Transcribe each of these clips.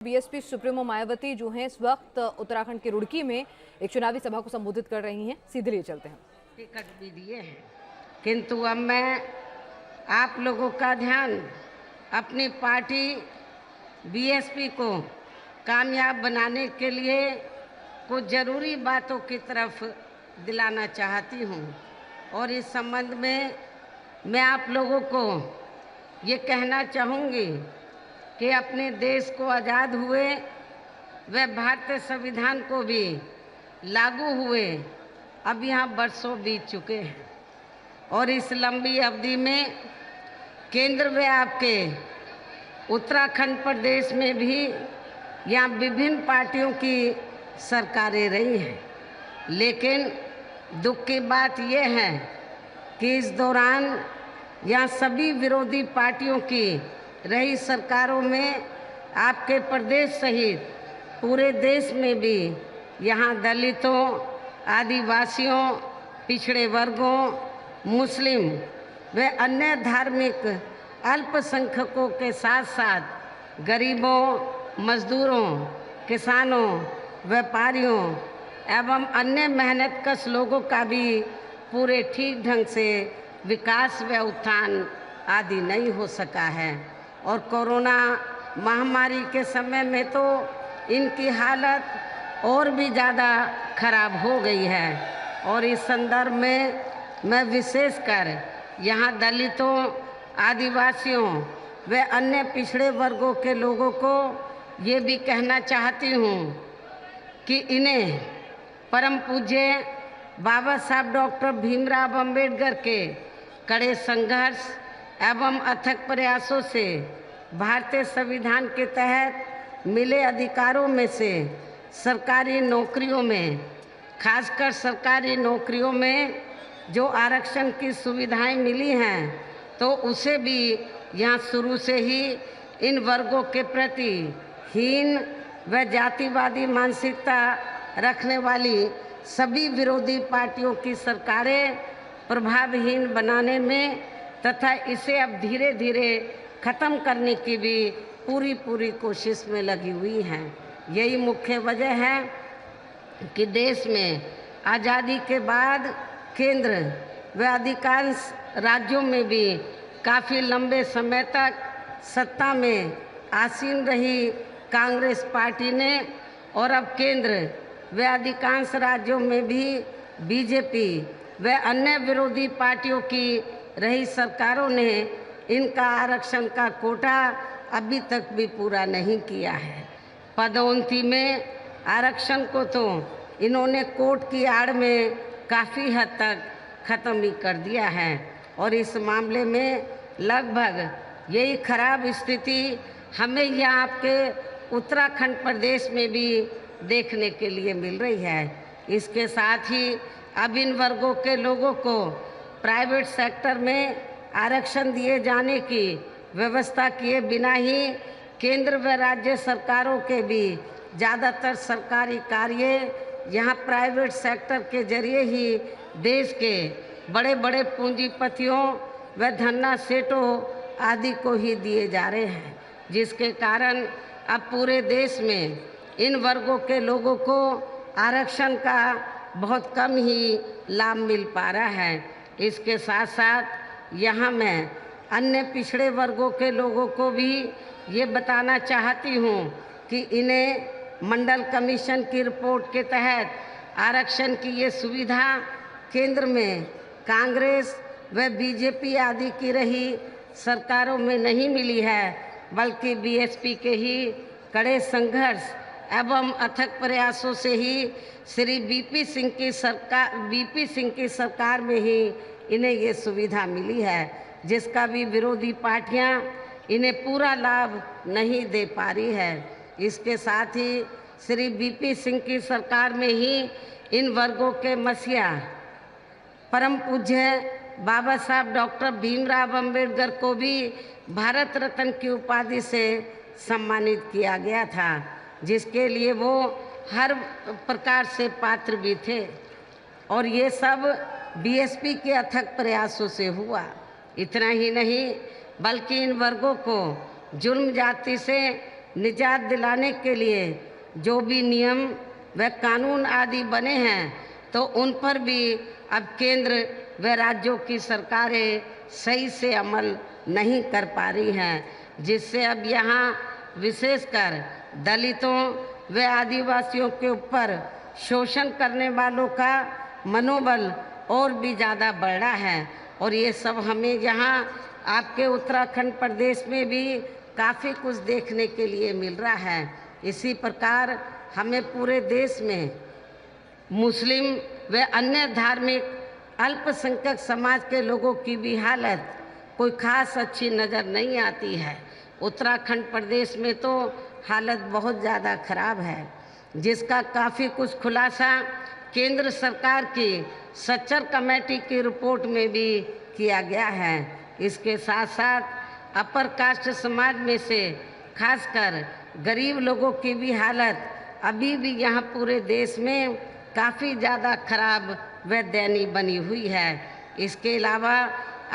BSP supremo Mayawati जो हैं इस वक्त उत्तराखंड के रुड़की में एक चुनावी सभा को संबोधित कर रही हैं। सीधे लिए चलते हैं। टिकट भी दिए हैं, किंतु अब मैं आप लोगों का ध्यान अपनी पार्टी बीएसपी को कामयाब बनाने के लिए कुछ ज़रूरी बातों की तरफ दिलाना चाहती हूँ। और इस संबंध में मैं आप लोगों को ये कहना चाहूँगी कि अपने देश को आज़ाद हुए व भारतीय संविधान को भी लागू हुए अब यहाँ बरसों बीत चुके हैं और इस लंबी अवधि में केंद्र व आपके उत्तराखंड प्रदेश में भी यहाँ विभिन्न पार्टियों की सरकारें रही हैं। लेकिन दुख की बात यह है कि इस दौरान यहाँ सभी विरोधी पार्टियों की रही सरकारों में आपके प्रदेश सहित पूरे देश में भी यहाँ दलितों, आदिवासियों, पिछड़े वर्गों, मुस्लिम व अन्य धार्मिक अल्पसंख्यकों के साथ साथ गरीबों, मजदूरों, किसानों, व्यापारियों एवं अन्य मेहनतकश लोगों का भी पूरे ठीक ढंग से विकास व उत्थान आदि नहीं हो सका है। और कोरोना महामारी के समय में तो इनकी हालत और भी ज़्यादा खराब हो गई है। और इस संदर्भ में मैं विशेषकर यहाँ दलितों, आदिवासियों व अन्य पिछड़े वर्गों के लोगों को ये भी कहना चाहती हूँ कि इन्हें परम पूज्य बाबा साहब डॉक्टर भीमराव अंबेडकर के कड़े संघर्ष एवं अथक प्रयासों से भारतीय संविधान के तहत मिले अधिकारों में से सरकारी नौकरियों में, खासकर सरकारी नौकरियों में जो आरक्षण की सुविधाएं मिली हैं, तो उसे भी यहाँ शुरू से ही इन वर्गों के प्रति हीन व जातिवादी मानसिकता रखने वाली सभी विरोधी पार्टियों की सरकारें प्रभावहीन बनाने में तथा इसे अब धीरे धीरे ख़त्म करने की भी पूरी कोशिश में लगी हुई हैं। यही मुख्य वजह है कि देश में आज़ादी के बाद केंद्र व अधिकांश राज्यों में भी काफ़ी लंबे समय तक सत्ता में आसीन रही कांग्रेस पार्टी ने और अब केंद्र व अधिकांश राज्यों में भी बीजेपी व अन्य विरोधी पार्टियों की रही सरकारों ने इनका आरक्षण का कोटा अभी तक भी पूरा नहीं किया है। पदोन्नति में आरक्षण को तो इन्होंने कोर्ट की आड़ में काफ़ी हद तक ख़त्म ही कर दिया है और इस मामले में लगभग यही खराब स्थिति हमें यहाँ आपके उत्तराखंड प्रदेश में भी देखने के लिए मिल रही है। इसके साथ ही अब इन वर्गों के लोगों को प्राइवेट सेक्टर में आरक्षण दिए जाने की व्यवस्था किए बिना ही केंद्र व राज्य सरकारों के भी ज़्यादातर सरकारी कार्य यहाँ प्राइवेट सेक्टर के जरिए ही देश के बड़े बड़े पूंजीपतियों व धन्ना सेठों आदि को ही दिए जा रहे हैं, जिसके कारण अब पूरे देश में इन वर्गों के लोगों को आरक्षण का बहुत कम ही लाभ मिल पा रहा है। इसके साथ साथ यहाँ मैं अन्य पिछड़े वर्गों के लोगों को भी ये बताना चाहती हूँ कि इन्हें मंडल कमीशन की रिपोर्ट के तहत आरक्षण की ये सुविधा केंद्र में कांग्रेस व बीजेपी आदि की रही सरकारों में नहीं मिली है, बल्कि बीएसपी के ही कड़े संघर्ष एवं अथक प्रयासों से ही श्री बीपी सिंह की सरकार में ही इन्हें ये सुविधा मिली है, जिसका भी विरोधी पार्टियां इन्हें पूरा लाभ नहीं दे पा रही है। इसके साथ ही श्री बीपी सिंह की सरकार में ही इन वर्गों के मसीहा परम पूज्य बाबा साहब डॉक्टर भीमराव अंबेडकर को भी भारत रत्न की उपाधि से सम्मानित किया गया था, जिसके लिए वो हर प्रकार से पात्र भी थे। और ये सब बीएसपी के अथक प्रयासों से हुआ। इतना ही नहीं बल्कि इन वर्गों को जुल्म जाति से निजात दिलाने के लिए जो भी नियम व कानून आदि बने हैं, तो उन पर भी अब केंद्र व राज्यों की सरकारें सही से अमल नहीं कर पा रही हैं, जिससे अब यहाँ विशेषकर दलितों व आदिवासियों के ऊपर शोषण करने वालों का मनोबल और भी ज़्यादा बढ़ रहा है। और ये सब हमें यहाँ आपके उत्तराखंड प्रदेश में भी काफ़ी कुछ देखने के लिए मिल रहा है। इसी प्रकार हमें पूरे देश में मुस्लिम व अन्य धार्मिक अल्पसंख्यक समाज के लोगों की भी हालत कोई खास अच्छी नज़र नहीं आती है। उत्तराखंड प्रदेश में तो हालत बहुत ज़्यादा खराब है, जिसका काफ़ी कुछ खुलासा केंद्र सरकार की सच्चर कमेटी की रिपोर्ट में भी किया गया है। इसके साथ साथ अपर कास्ट समाज में से खासकर गरीब लोगों की भी हालत अभी भी यहाँ पूरे देश में काफ़ी ज़्यादा खराब व दयनीय बनी हुई है। इसके अलावा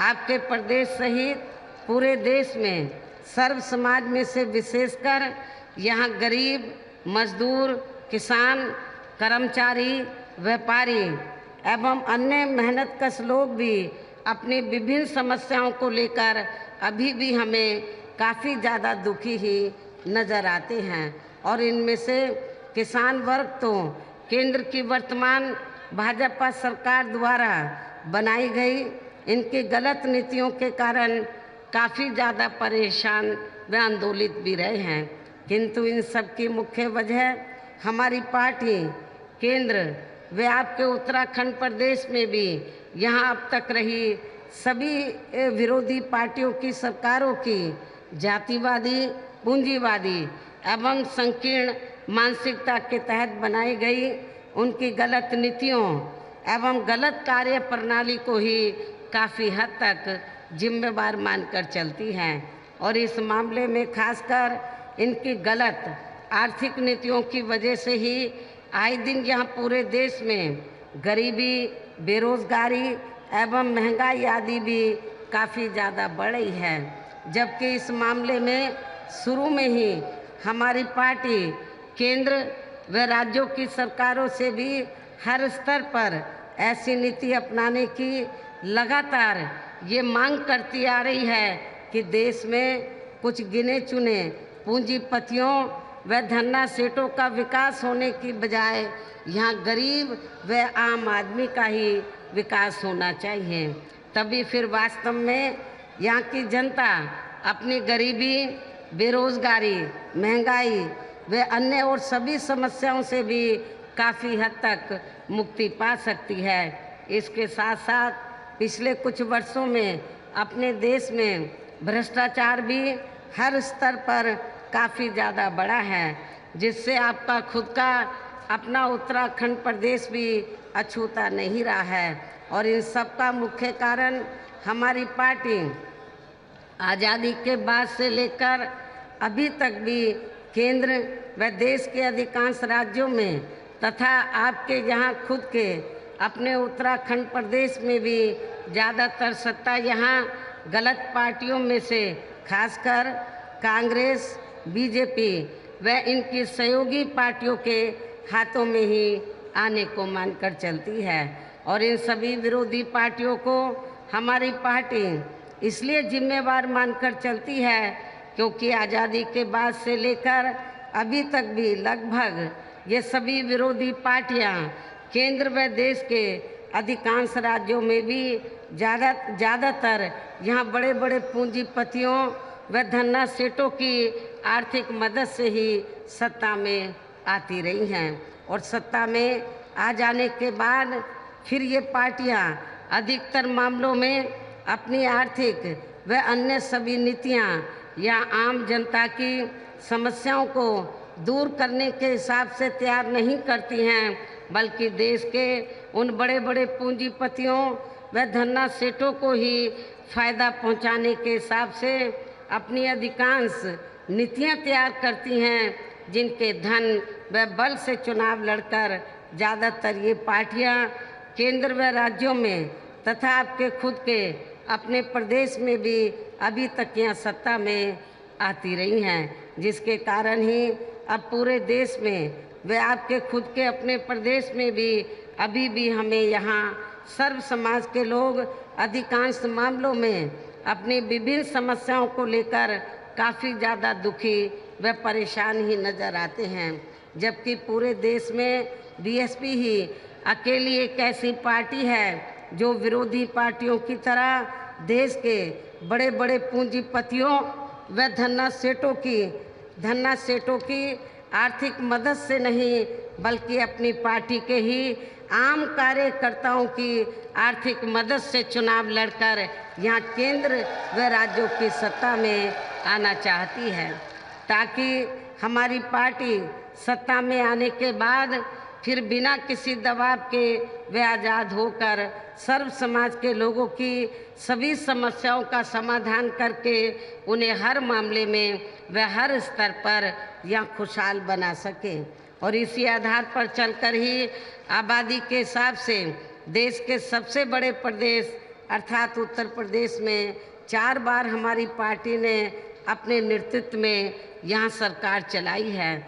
आपके प्रदेश सहित पूरे देश में सर्व समाज में से विशेषकर यहाँ गरीब, मजदूर, किसान, कर्मचारी, व्यापारी एवं अन्य मेहनतकश लोग भी अपनी विभिन्न समस्याओं को लेकर अभी भी हमें काफ़ी ज़्यादा दुखी ही नज़र आते हैं। और इनमें से किसान वर्ग तो केंद्र की वर्तमान भाजपा सरकार द्वारा बनाई गई इनकी गलत नीतियों के कारण काफ़ी ज़्यादा परेशान व आंदोलित भी रहे हैं, किंतु इन सब की मुख्य वजह हमारी पार्टी केंद्र व आपके उत्तराखंड प्रदेश में भी यहाँ अब तक रही सभी विरोधी पार्टियों की सरकारों की जातिवादी, पूंजीवादी एवं संकीर्ण मानसिकता के तहत बनाई गई उनकी गलत नीतियों एवं गलत कार्य प्रणाली को ही काफ़ी हद तक जिम्मेवार मानकर चलती हैं। और इस मामले में खासकर इनकी गलत आर्थिक नीतियों की वजह से ही आए दिन यहाँ पूरे देश में गरीबी, बेरोजगारी एवं महंगाई आदि भी काफ़ी ज़्यादा बढ़ रही है। जबकि इस मामले में शुरू में ही हमारी पार्टी केंद्र व राज्यों की सरकारों से भी हर स्तर पर ऐसी नीति अपनाने की लगातार ये मांग करती आ रही है कि देश में कुछ गिने चुने पूंजीपतियों व धन्ना सेठों का विकास होने की बजाय यहाँ गरीब व आम आदमी का ही विकास होना चाहिए। तभी फिर वास्तव में यहाँ की जनता अपनी गरीबी, बेरोजगारी, महंगाई व अन्य और सभी समस्याओं से भी काफ़ी हद तक मुक्ति पा सकती है। इसके साथ साथ पिछले कुछ वर्षों में अपने देश में भ्रष्टाचार भी हर स्तर पर काफ़ी ज़्यादा बढ़ा है, जिससे आपका खुद का अपना उत्तराखंड प्रदेश भी अछूता नहीं रहा है। और इन सब का मुख्य कारण हमारी पार्टी आज़ादी के बाद से लेकर अभी तक भी केंद्र व देश के अधिकांश राज्यों में तथा आपके यहाँ खुद के अपने उत्तराखंड प्रदेश में भी ज़्यादातर सत्ता यहाँ गलत पार्टियों में से खासकर कांग्रेस, बीजेपी व इनकी सहयोगी पार्टियों के हाथों में ही आने को मानकर चलती है। और इन सभी विरोधी पार्टियों को हमारी पार्टी इसलिए जिम्मेवार मानकर चलती है क्योंकि आज़ादी के बाद से लेकर अभी तक भी लगभग ये सभी विरोधी पार्टियां केंद्र व देश के अधिकांश राज्यों में भी ज़्यादातर यहाँ बड़े बड़े पूंजीपतियों व धन्ना सेठों की आर्थिक मदद से ही सत्ता में आती रही हैं। और सत्ता में आ जाने के बाद फिर ये पार्टियां अधिकतर मामलों में अपनी आर्थिक व अन्य सभी नीतियां या आम जनता की समस्याओं को दूर करने के हिसाब से तैयार नहीं करती हैं, बल्कि देश के उन बड़े बड़े पूंजीपतियों व धन्ना सेठों को ही फायदा पहुंचाने के हिसाब से अपनी अधिकांश नीतियां तैयार करती हैं, जिनके धन व बल से चुनाव लड़कर ज़्यादातर ये पार्टियां केंद्र व राज्यों में तथा आपके खुद के अपने प्रदेश में भी अभी तक यहाँ सत्ता में आती रही हैं। जिसके कारण ही अब पूरे देश में व आपके खुद के अपने प्रदेश में भी अभी भी हमें यहाँ सर्व समाज के लोग अधिकांश मामलों में अपनी विभिन्न समस्याओं को लेकर काफ़ी ज़्यादा दुखी व परेशान ही नज़र आते हैं, जबकि पूरे देश में बीएसपी ही अकेली एक ऐसी पार्टी है जो विरोधी पार्टियों की तरह देश के बड़े बड़े पूंजीपतियों व धन्ना सेठों की आर्थिक मदद से नहीं बल्कि अपनी पार्टी के ही आम कार्यकर्ताओं की आर्थिक मदद से चुनाव लड़कर यहाँ केंद्र व राज्यों की सत्ता में आना चाहती है, ताकि हमारी पार्टी सत्ता में आने के बाद फिर बिना किसी दबाव के वे आज़ाद होकर सर्व समाज के लोगों की सभी समस्याओं का समाधान करके उन्हें हर मामले में व हर स्तर पर यहाँ खुशहाल बना सके। और इसी आधार पर चलकर ही आबादी के हिसाब से देश के सबसे बड़े प्रदेश अर्थात उत्तर प्रदेश में 4 बार हमारी पार्टी ने अपने नेतृत्व में यहाँ सरकार चलाई है।